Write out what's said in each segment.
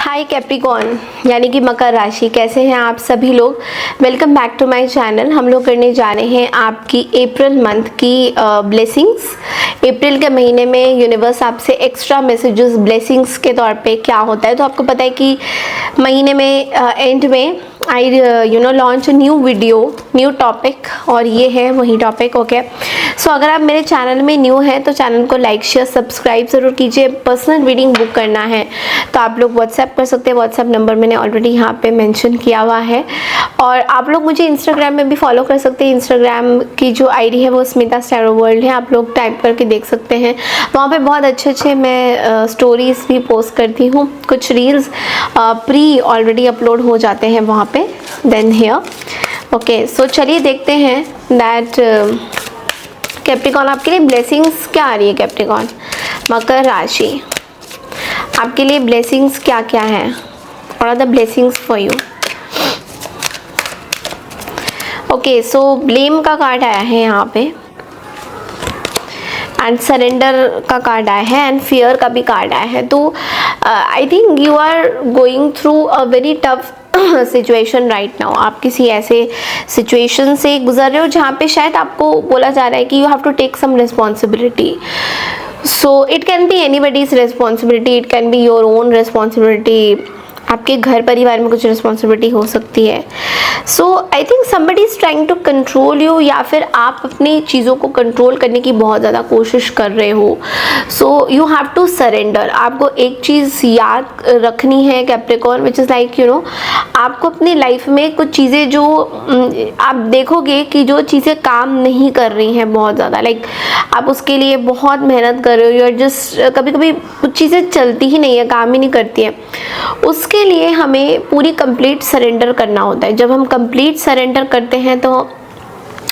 हाय Capricorn यानी कि मकर राशि, कैसे हैं आप सभी लोग। Welcome back to my channel. हम लोग करने जा रहे हैं आपकी अप्रैल मंथ की ब्लेसिंग्स। अप्रैल के महीने में यूनिवर्स आपसे एक्स्ट्रा मैसेजेस ब्लेसिंग्स के तौर पे क्या होता है। तो आपको पता है कि महीने में एंड में I launch new video new topic, और ये है वही टॉपिक। ओके, सो अगर आप मेरे चैनल में न्यू हैं तो चैनल को लाइक शेयर सब्सक्राइब ज़रूर कीजिए। पर्सनल रीडिंग बुक करना है तो आप लोग व्हाट्सएप कर सकते हैं। व्हाट्सएप नंबर मैंने ऑलरेडी यहाँ पे मेंशन किया हुआ है। और आप लोग मुझे इंस्टाग्राम में भी फॉलो कर सकते हैं। इंस्टाग्राम की जो आईडी है वो स्मिता टैरो वर्ल्ड है, आप लोग टाइप करके देख सकते हैं। वहाँ पे बहुत अच्छे मैं स्टोरीज भी पोस्ट करती हूँ। कुछ रील्स प्री ऑलरेडी अपलोड हो जाते हैं वहाँ पे। देन हियर ओके, सो चलिए देखते हैं दैट कैप्रिकॉर्न आपके लिए ब्लेसिंग्स क्या आ रही है। कैप्रिकॉर्न मकर राशि, आपके लिए ब्लेसिंग्स क्या क्या है। What are the blessings for you. Okay, so blame का कार्ड आया है यहाँ पे, एंड सरेंडर का कार्ड आया है, एंड फियर का भी कार्ड आया है। तो I think you are going through a very tough situation right now. आप किसी ऐसे सिचुएशन से गुजर रहे हो जहाँ पे शायद आपको बोला जा रहा है कि you have to take some responsibility. So it can be anybody's responsibility, it can be your own responsibility. आपके घर परिवार में कुछ रिस्पॉन्सिबिलिटी हो सकती है। So I think somebody is trying to control you, या फिर आप अपनी चीज़ों को कंट्रोल करने की बहुत ज़्यादा कोशिश कर रहे हो। So you have to surrender. आपको एक चीज़ याद रखनी है कैप्रिकॉर्न, विच इज़ लाइक आपको अपनी लाइफ में कुछ चीज़ें जो आप देखोगे कि जो चीज़ें काम नहीं कर रही हैं बहुत ज़्यादा, लाइक आप उसके लिए बहुत मेहनत कर रहे हो, या जस्ट कभी कभी कुछ चीज़ें चलती ही नहीं है, काम ही नहीं करती हैं, उसके लिए हमें पूरी कंप्लीट सरेंडर करना होता है। जब हम कंप्लीट सरेंडर करते हैं तो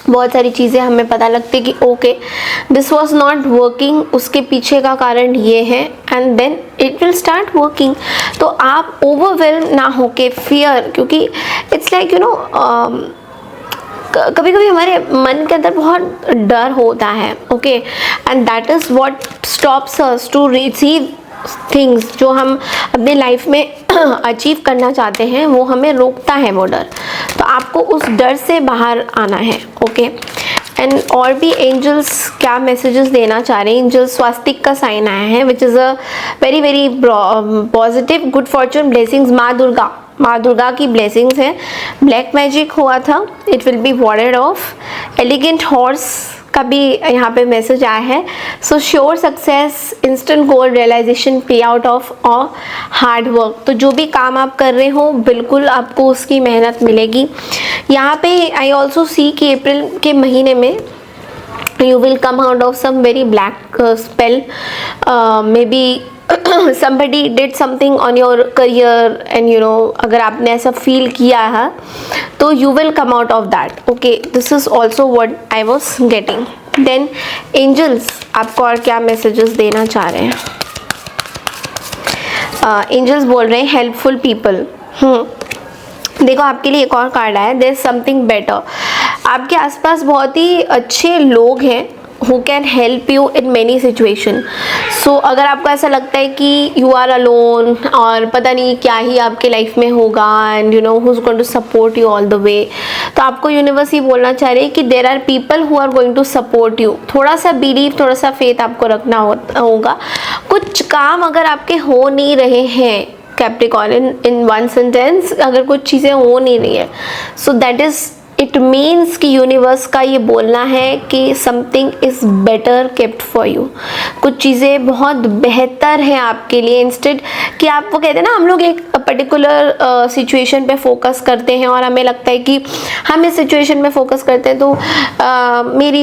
बहुत सारी चीज़ें हमें पता लगती है कि okay this was not working, उसके पीछे का कारण ये है, and then it will start working. तो आप ओवरवेल्म ना होके फियर, क्योंकि इट्स लाइक कभी कभी हमारे मन के अंदर बहुत डर होता है। Okay, and that is what stops us to receive things. जो हम अपने लाइफ में अचीव करना चाहते हैं वो हमें रोकता है वो डर। तो आपको उस डर से बाहर आना है। ओके, एंड और भी एंजल्स क्या मैसेजेस देना चाह रहे हैं। एंजल्स स्वास्तिक का साइन आया है, which is a very very positive good fortune blessings. माँ दुर्गा की ब्लेसिंग्स है। ब्लैक मैजिक हुआ था, it will be warded off. Elegant horse का भी यहाँ पे मैसेज आया है। So sure success, instant goal realisation, pay out of hard work. तो जो भी काम आप कर रहे हो बिल्कुल आपको उसकी मेहनत मिलेगी। यहाँ पे आई ऑल्सो सी कि अप्रैल के महीने में you will come out of some very black spell. Maybe somebody did something on your career, and अगर आपने ऐसा फील किया है तो you will come out of that. Okay, this is also what I was getting. Then angels आपको और क्या messages देना चाह रहे हैं। angels बोल रहे हैं helpful people। देखो आपके लिए एक और कार्ड आया, देयर इज समथिंग बेटर। आपके आसपास बहुत ही अच्छे लोग हैं who can help you in many situation. So अगर आपको ऐसा लगता है कि यू आर अलोन और पता नहीं क्या ही आपके लाइफ में होगा, and who is going to support you all the way, तो आपको यूनिवर्स ये बोलना चाह रही है कि there are people who are going to support you. थोड़ा सा बिलीव, थोड़ा सा फेथ आपको रखना होगा। कुछ काम अगर आपके हो नहीं रहे हैं कैप्रिकॉर्न, इन वन सेंटेंस, अगर कुछ चीज़ें हो नहीं रही है, so that is it means कि यूनिवर्स का ये बोलना है कि something is better kept for you. कुछ चीज़ें बहुत बेहतर हैं आपके लिए। इंस्टेड कि आप वो कहते हैं ना, हम लोग एक पर्टिकुलर सिचुएशन पे फोकस करते हैं और हमें लगता है कि हम इस सिचुएशन में फोकस करते हैं तो मेरी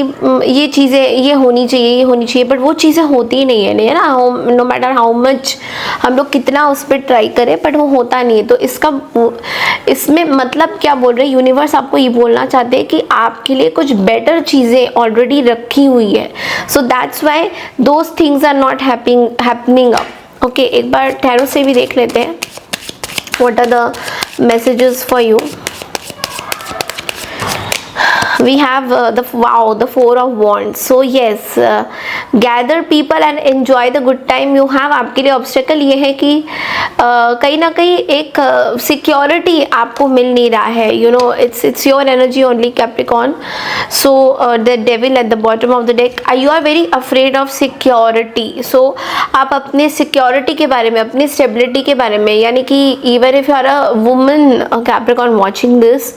ये चीज़ें ये होनी चाहिए, बट वो चीज़ें होती ही नहीं है ना। नो मैटर हाउ मच हम लोग कितना उस पर ट्राई करें, बट वो होता नहीं है। तो इसमें मतलब क्या बोल रहे हैं यूनिवर्स, आपको ये बोलना चाहते हैं कि आपके लिए कुछ बेटर चीज़ें ऑलरेडी रखी हुई है। So that's why those things are not happening up. Okay, एक बार टैरो से भी देख लेते हैं what are the messages for you. we have the 4 of wands. So yes, gather people and enjoy the good time you have. आपके लिए obstacle ये है कि कहीं ना कहीं एक सिक्योरिटी आपको मिल नहीं रहा है, you know, it's your energy only Capricorn. So the devil at the bottom of the deck, you are very afraid of security. So आप अपने सिक्योरिटी के बारे में, अपनी स्टेबिलिटी के बारे में, यानी कि even if you are a woman Capricorn watching this,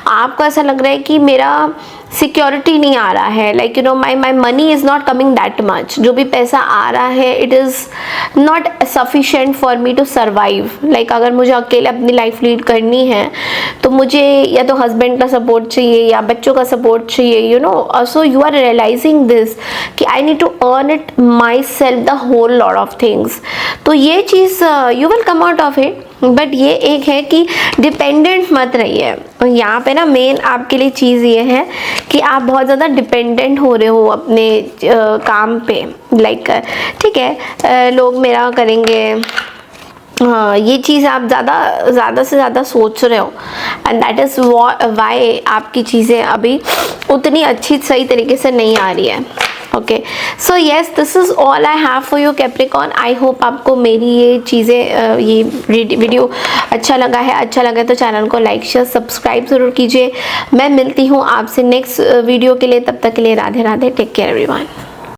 आपको ऐसा लग रहा है कि मेरा सिक्योरिटी नहीं आ रहा है, like you know my money is not coming that much, जो भी पैसा आ रहा है it is not sufficient for me to survive. Like अगर मुझे अकेले अपनी लाइफ लीड करनी है तो मुझे या तो हस्बैंड का सपोर्ट चाहिए या बच्चों का सपोर्ट चाहिए, you know. So you are realising this कि I need to earn it myself the whole lot of things. तो ये चीज़ you will come out of it, but ये एक है कि डिपेंडेंट मत रहिए। और यहाँ पे ना मेन आपके लिए चीज़ ये है कि आप बहुत ज़्यादा डिपेंडेंट हो रहे हो अपने काम पे, लाइक ठीक है लोग मेरा करेंगे, हाँ ये चीज़ आप ज़्यादा से ज़्यादा सोच रहे हो, एंड दैट इज़ वाई आपकी चीज़ें अभी उतनी अच्छी सही तरीके से नहीं आ रही है। Okay, so yes, this is all I have for you Capricorn. I hope आपको मेरी ये चीज़ें, ये वीडियो अच्छा लगा है। अच्छा लगा तो चैनल को लाइक शेयर सब्सक्राइब ज़रूर कीजिए। मैं मिलती हूँ आपसे नेक्स्ट वीडियो के लिए, तब तक के लिए Radhe Radhe, take care everyone.